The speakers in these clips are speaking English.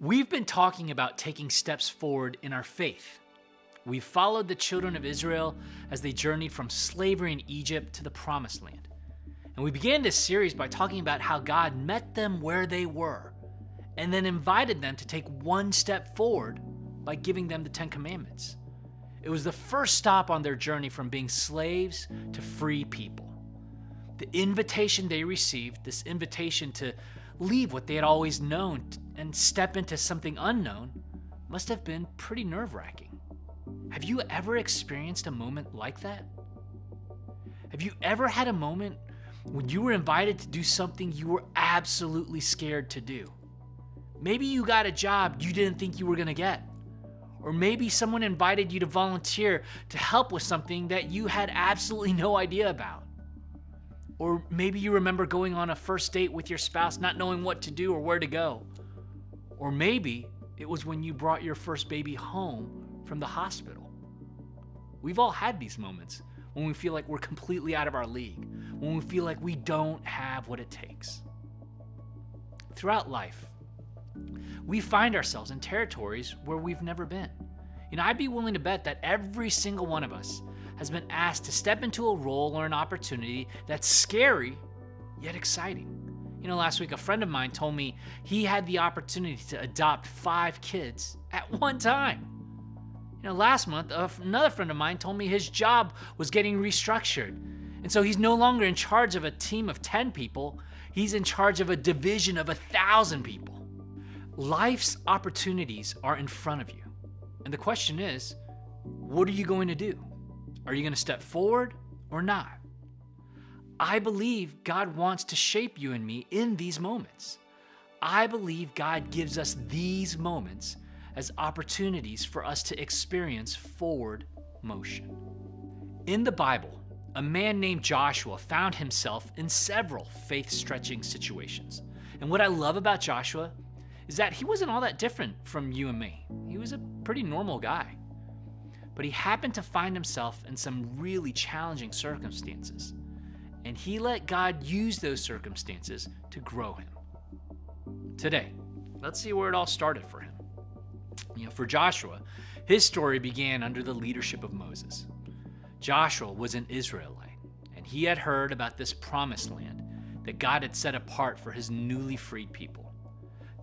We've been talking about taking steps forward in our faith. We've followed the children of Israel as they journeyed from slavery in Egypt to the Promised Land. And we began this series by talking about how God met them where they were and then invited them to take one step forward by giving them the Ten Commandments. It was the first stop on their journey from being slaves to free people. The invitation they received, this invitation to leave what they had always known and step into something unknown, must have been pretty nerve-wracking. Have you ever experienced a moment like that? Have you ever had a moment when you were invited to do something you were absolutely scared to do? Maybe you got a job you didn't think you were going to get. Or maybe someone invited you to volunteer to help with something that you had absolutely no idea about. Or maybe you remember going on a first date with your spouse not knowing what to do or where to go. Or maybe it was when you brought your first baby home from the hospital. We've all had these moments when we feel like we're completely out of our league, when we feel like we don't have what it takes. Throughout life, we find ourselves in territories where we've never been. I'd be willing to bet that every single one of us has been asked to step into a role or an opportunity that's scary, yet exciting. Last week a friend of mine told me he had the opportunity to adopt 5 kids at one time. Last month, another friend of mine told me his job was getting restructured. And so he's no longer in charge of a team of 10 people, he's in charge of a division of 1,000 people. Life's opportunities are in front of you. And the question is, what are you going to do? Are you going to step forward or not? I believe God wants to shape you and me in these moments. I believe God gives us these moments as opportunities for us to experience forward motion. In the Bible, a man named Joshua found himself in several faith-stretching situations. And what I love about Joshua is that he wasn't all that different from you and me. He was a pretty normal guy. But he happened to find himself in some really challenging circumstances. And he let God use those circumstances to grow him. Today, let's see where it all started for him. For Joshua, his story began under the leadership of Moses. Joshua was an Israelite, and he had heard about this promised land that God had set apart for his newly freed people.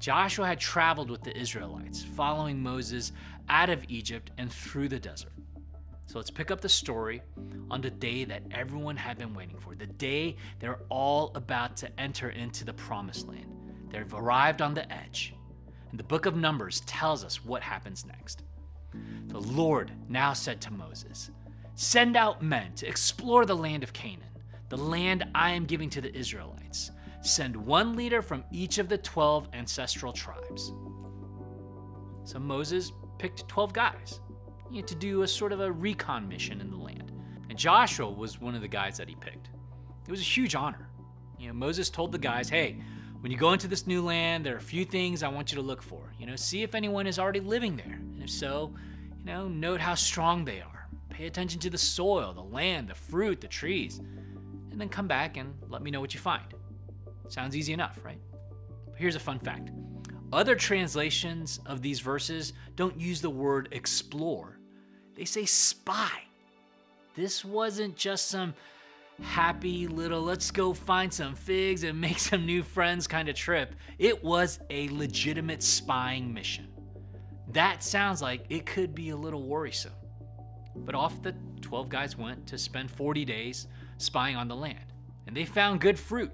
Joshua had traveled with the Israelites, following Moses out of Egypt and through the desert. So let's pick up the story on the day that everyone had been waiting for, the day they're all about to enter into the promised land. They've arrived on the edge. And the book of Numbers tells us what happens next. The Lord now said to Moses, "Send out men to explore the land of Canaan, the land I am giving to the Israelites. Send one leader from each of the 12 ancestral tribes." So Moses picked 12 guys to do a sort of a recon mission in the land. And Joshua was one of the guys that he picked. It was a huge honor. Moses told the guys, hey, when you go into this new land, there are a few things I want you to look for. See if anyone is already living there. And if so, note how strong they are. Pay attention to the soil, the land, the fruit, the trees. And then come back and let me know what you find. Sounds easy enough, right? But here's a fun fact. Other translations of these verses don't use the word explore. They say spy. This wasn't just some happy little let's go find some figs and make some new friends kind of trip. It was a legitimate spying mission. That sounds like it could be a little worrisome. But off the 12 guys went to spend 40 days spying on the land. And they found good fruit.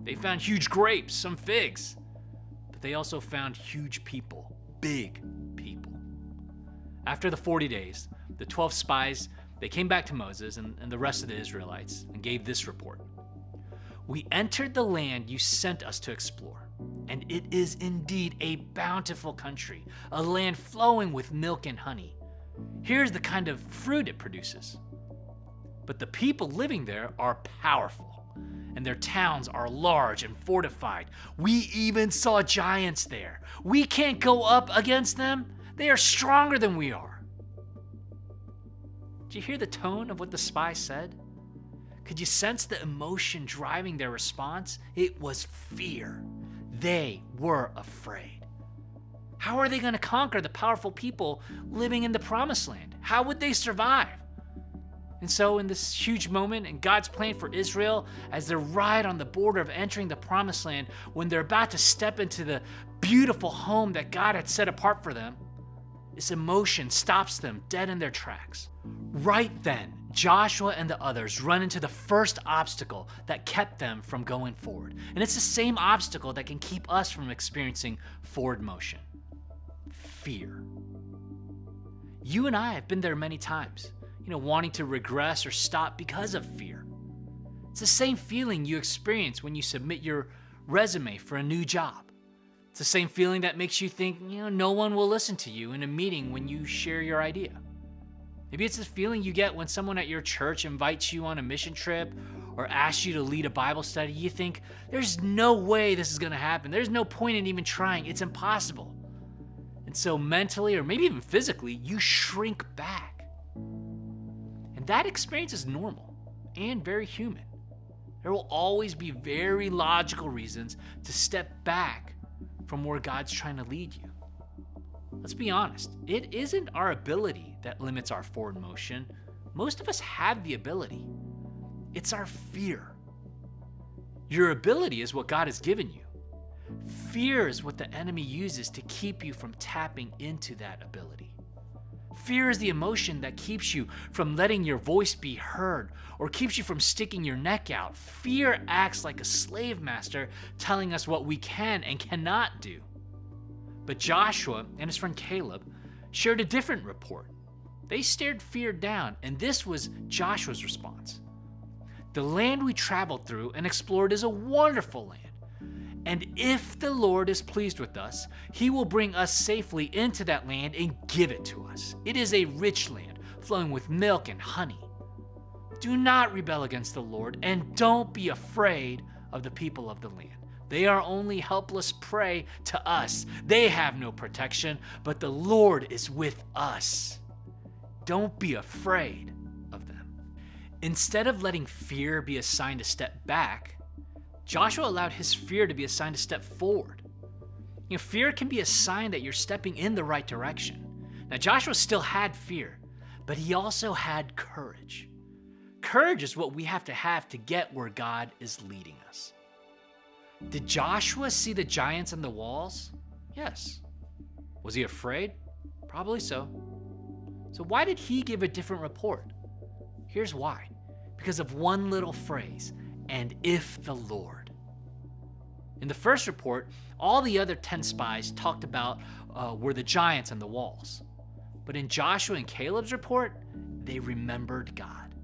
They found huge grapes, some figs. But they also found huge people, big people. After the 40 days, the 12 spies, they came back to Moses and the rest of the Israelites and gave this report. "We entered the land you sent us to explore, and it is indeed a bountiful country, a land flowing with milk and honey. Here's the kind of fruit it produces. But the people living there are powerful, and their towns are large and fortified. We even saw giants there. We can't go up against them. They are stronger than we are." Did you hear the tone of what the spy said? Could you sense the emotion driving their response? It was fear. They were afraid. How are they going to conquer the powerful people living in the promised land? How would they survive? And so in this huge moment in God's plan for Israel, as they're right on the border of entering the promised land, when they're about to step into the beautiful home that God had set apart for them, this emotion stops them dead in their tracks. Right then, Joshua and the others run into the first obstacle that kept them from going forward. And it's the same obstacle that can keep us from experiencing forward motion: fear. You and I have been there many times, wanting to regress or stop because of fear. It's the same feeling you experience when you submit your resume for a new job. It's the same feeling that makes you think, no one will listen to you in a meeting when you share your idea. Maybe it's the feeling you get when someone at your church invites you on a mission trip or asks you to lead a Bible study. You think, there's no way this is going to happen. There's no point in even trying. It's impossible. And so mentally, or maybe even physically, you shrink back. And that experience is normal and very human. There will always be very logical reasons to step back from where God's trying to lead you. Let's be honest, it isn't our ability that limits our forward motion. Most of us have the ability. It's our fear. Your ability is what God has given you. Fear is what the enemy uses to keep you from tapping into that ability. Fear is the emotion that keeps you from letting your voice be heard or keeps you from sticking your neck out. Fear acts like a slave master telling us what we can and cannot do. But Joshua and his friend Caleb shared a different report. They stared fear down, and this was Joshua's response. The land we traveled through and explored is a wonderful land. And if the Lord is pleased with us, he will bring us safely into that land and give it to us. It is a rich land, flowing with milk and honey. Do not rebel against the Lord, and don't be afraid of the people of the land. They are only helpless prey to us. They have no protection, but the Lord is with us. Don't be afraid of them. Instead of letting fear be a sign to step back, Joshua allowed his fear to be a sign to step forward. Fear can be a sign that you're stepping in the right direction. Now, Joshua still had fear, but he also had courage. Courage is what we have to get where God is leading us. Did Joshua see the giants on the walls? Yes. Was he afraid? Probably so. So why did he give a different report? Here's why. Because of one little phrase: and if the Lord. In the first report, all the other 10 spies talked about were the giants on the walls. But in Joshua and Caleb's report, they remembered God.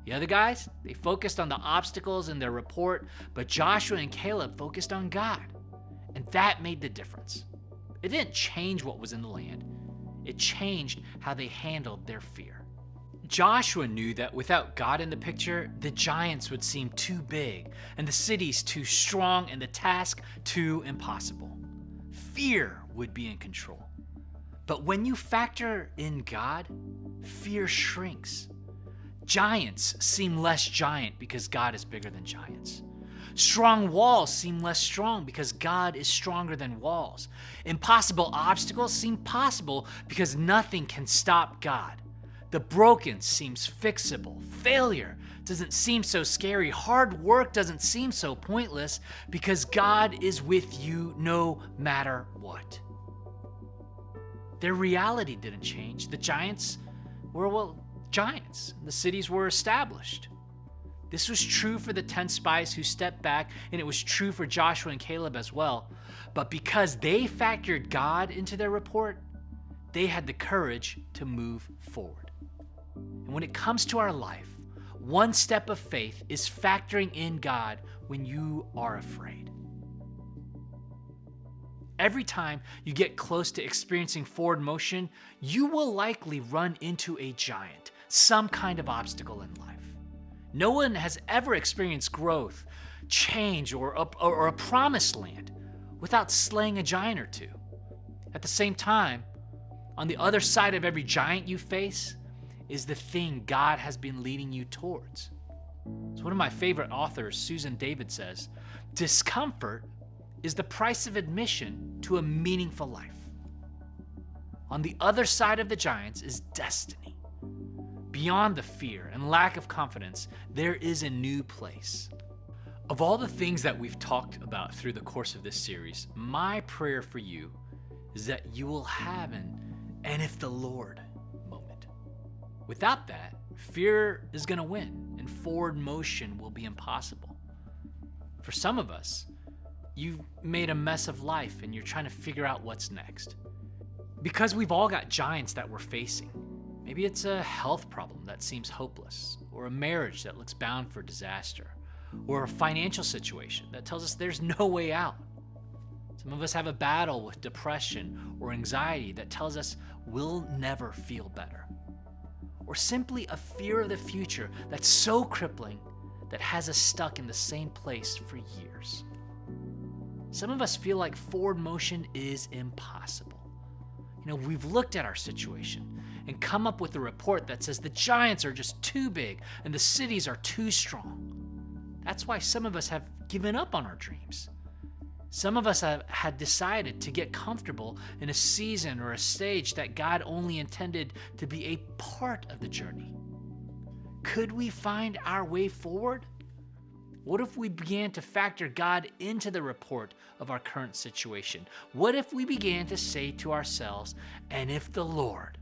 The other guys, they focused on the obstacles in their report, but Joshua and Caleb focused on God. And that made the difference. It didn't change what was in the land. It changed how they handled their fear. Joshua knew that without God in the picture, the giants would seem too big, and the cities too strong, and the task too impossible. Fear would be in control. But when you factor in God, fear shrinks. Giants seem less giant because God is bigger than giants. Strong walls seem less strong because God is stronger than walls. Impossible obstacles seem possible because nothing can stop God. The broken seems fixable. Failure doesn't seem so scary. Hard work doesn't seem so pointless because God is with you no matter what. Their reality didn't change. The giants were, giants. The cities were established. This was true for the 10 spies who stepped back, and it was true for Joshua and Caleb as well. But because they factored God into their report, they had the courage to move forward. And when it comes to our life, one step of faith is factoring in God when you are afraid. Every time you get close to experiencing forward motion, you will likely run into a giant, some kind of obstacle in life. No one has ever experienced growth, change, or a promised land without slaying a giant or two. At the same time, on the other side of every giant you face is the thing God has been leading you towards. As one of my favorite authors, Susan David, says, discomfort is the price of admission to a meaningful life. On the other side of the giants is destiny. Beyond the fear and lack of confidence, there is a new place. Of all the things that we've talked about through the course of this series, my prayer for you is that you will have an "and if the Lord" moment. Without that, fear is going to win and forward motion will be impossible. For some of us, you've made a mess of life and you're trying to figure out what's next. Because we've all got giants that we're facing. Maybe it's a health problem that seems hopeless, or a marriage that looks bound for disaster, or a financial situation that tells us there's no way out. Some of us have a battle with depression or anxiety that tells us we'll never feel better. Or simply a fear of the future that's so crippling that has us stuck in the same place for years. Some of us feel like forward motion is impossible. We've looked at our situation and come up with a report that says the giants are just too big and the cities are too strong. That's why some of us have given up on our dreams. Some of us had decided to get comfortable in a season or a stage that God only intended to be a part of the journey. Could we find our way forward? What if we began to factor God into the report of our current situation? What if we began to say to ourselves, "and if the Lord"?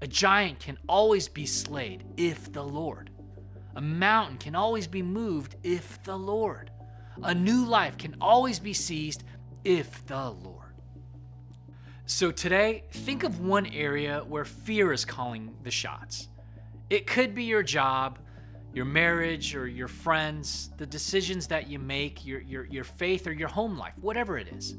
A giant can always be slayed if the Lord. A mountain can always be moved if the Lord. A new life can always be seized if the Lord. So today, think of one area where fear is calling the shots. It could be your job, your marriage, or your friends, the decisions that you make, your faith, or your home life, whatever it is.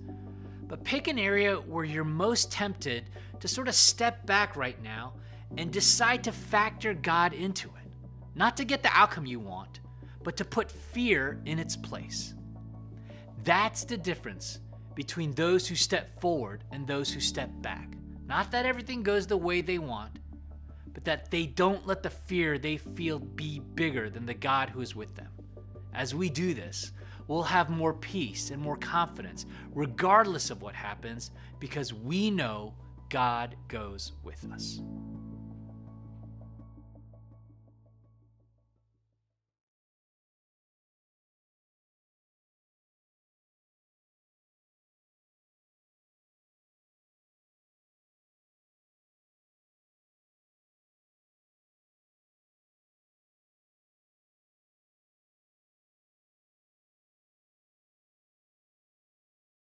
But pick an area where you're most tempted to sort of step back right now and decide to factor God into it. Not to get the outcome you want, but to put fear in its place. That's the difference between those who step forward and those who step back. Not that everything goes the way they want, but that they don't let the fear they feel be bigger than the God who is with them. As we do this, we'll have more peace and more confidence, regardless of what happens, because we know God goes with us.